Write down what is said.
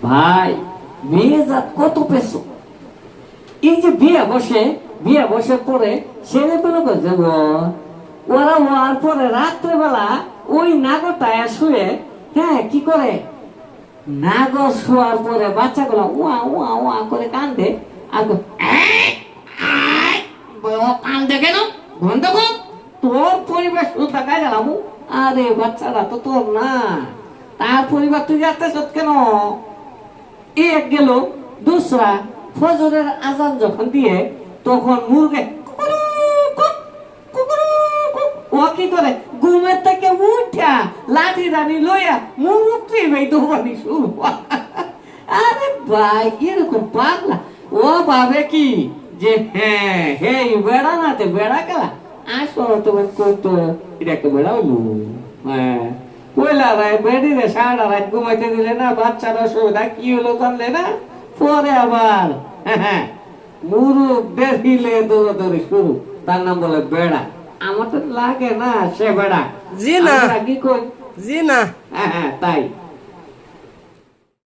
ভাই মেয়ে জাত কত পেছো, এই যে বিয়ে বসে পরে ছেলে পেলে করছে গো, ওরা হওয়ার পরে রাত্রেবেলা ওই নাগরটায় শুয়ে, হ্যাঁ কি করে, নাগর শোয়ার পরে বাচ্চাগুলো উয়া উয়া উয়া করে কান্দে, আর কান্দে কেন, বন্ধ কর, তোর পরিবেশ দেখা গেলাম, আরে বাচ্চারা তো তোর না, তার পরিবার তুই যাচ্ছিস কেন? এক গেল, দুসরা ফজরের আজান যখন দিয়ে তখন মুরগে ও কি করে ঘুমের থেকে উঠা লাঠি দাঁড়ি লইয়া মুরুক্তি দৌড়ানি শুরু। আরে ভাই এরকম পাগলা, ও ভাবে কি যে হ্যাঁ হে বেড়া নাতে বেড়া গেলা, আসলে তুমি কইতো এটা একটা বেড়া হইল, হ্যাঁ কইলা রায় বেড়ি রে সারা রাত ঘুমাইতে দিলে না, বাচ্চার অসুবিধা কি হলো জানলে না, পরে আবার হ্যাঁ মুরুখ দেখিলে দৌড়াদৌড়ি শুরু, তার নাম বলে বেড়া। আমার তো লাগে না সে বেড়া, জি না, কি কই, জি না, হ্যাঁ তাই